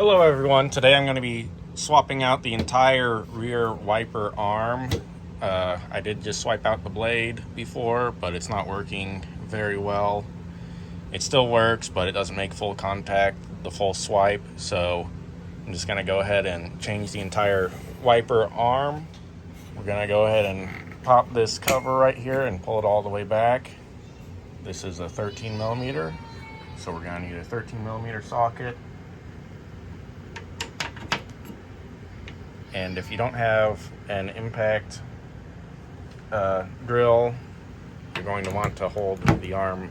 Hello everyone, today I'm going to be swapping out the entire rear wiper arm. I did just swipe out the blade before, but it's not working very well. It still works, but it doesn't make full contact, the full swipe, so I'm just going to go ahead and change the entire wiper arm. We're going to go ahead and pop this cover right here and pull it all the way back. This is a 13 millimeter, so we're going to need a 13 millimeter socket. And if you don't have an impact drill, you're going to want to hold the arm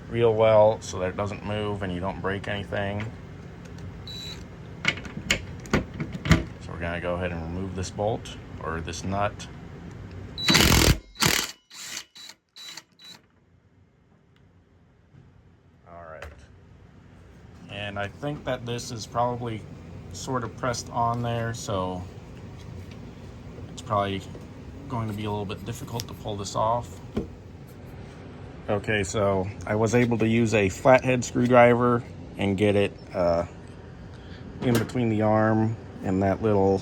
real well so that it doesn't move and you don't break anything. So we're going to go ahead and remove this bolt or this nut. Alright. And I think that this is probably sort of pressed on there, so it's probably going to be a little bit difficult to pull this off. Okay, so I was able to use a flathead screwdriver and get it in between the arm and that little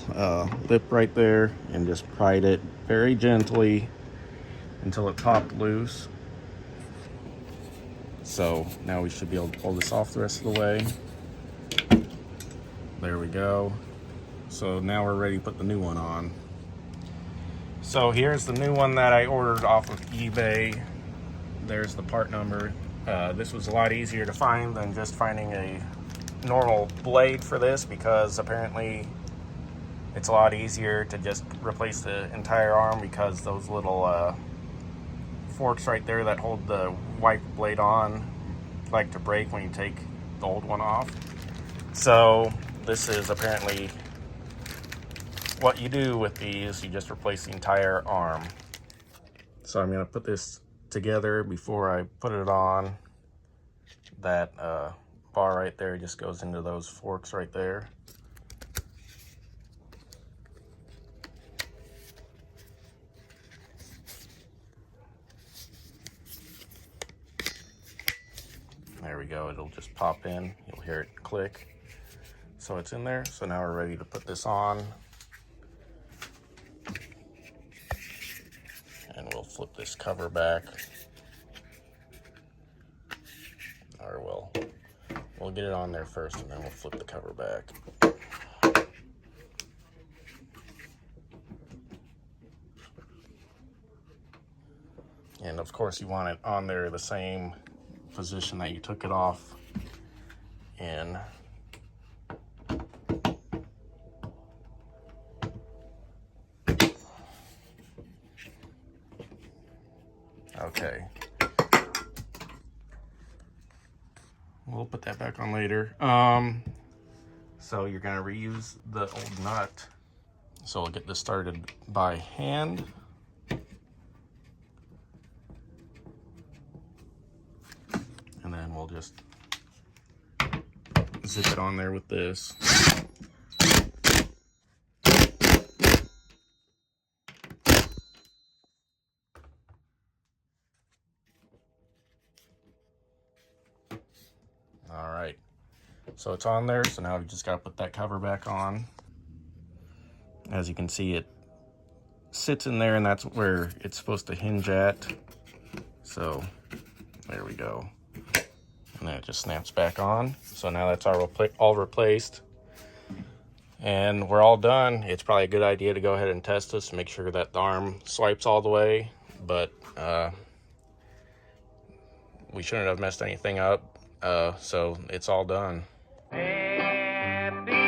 lip right there, and just pried it very gently until it popped loose. So now we should be able to pull this off the rest of the way. There we go. So now we're ready to put the new one on. So here's the new one that I ordered off of eBay. There's the part number. This was a lot easier to find than just finding a normal blade for this, because apparently it's a lot easier to just replace the entire arm, because those little forks right there that hold the wiper blade on like to break when you take the old one off. So this is apparently what you do with these. You just replace the entire arm. So I'm going to put this together before I put it on. That bar right there just goes into those forks right there. There we go, it'll just pop in. You'll hear it click. So it's in there. So now we're ready to put this on. And we'll flip this cover back. Or we'll get it on there first, and then we'll flip the cover back. And of course you want it on there the same position that you took it off in. Okay. We'll put that back on later. So you're gonna reuse the old nut. So we'll get this started by hand. And then we'll just zip it on there with this. All right, so it's on there. So now we just got to put that cover back on. As you can see, it sits in there, and that's where it's supposed to hinge at. So there we go. And then it just snaps back on. So now that's all replaced. And we're all done. It's probably a good idea to go ahead and test this to make sure that the arm swipes all the way. But we shouldn't have messed anything up. So it's all done. Happy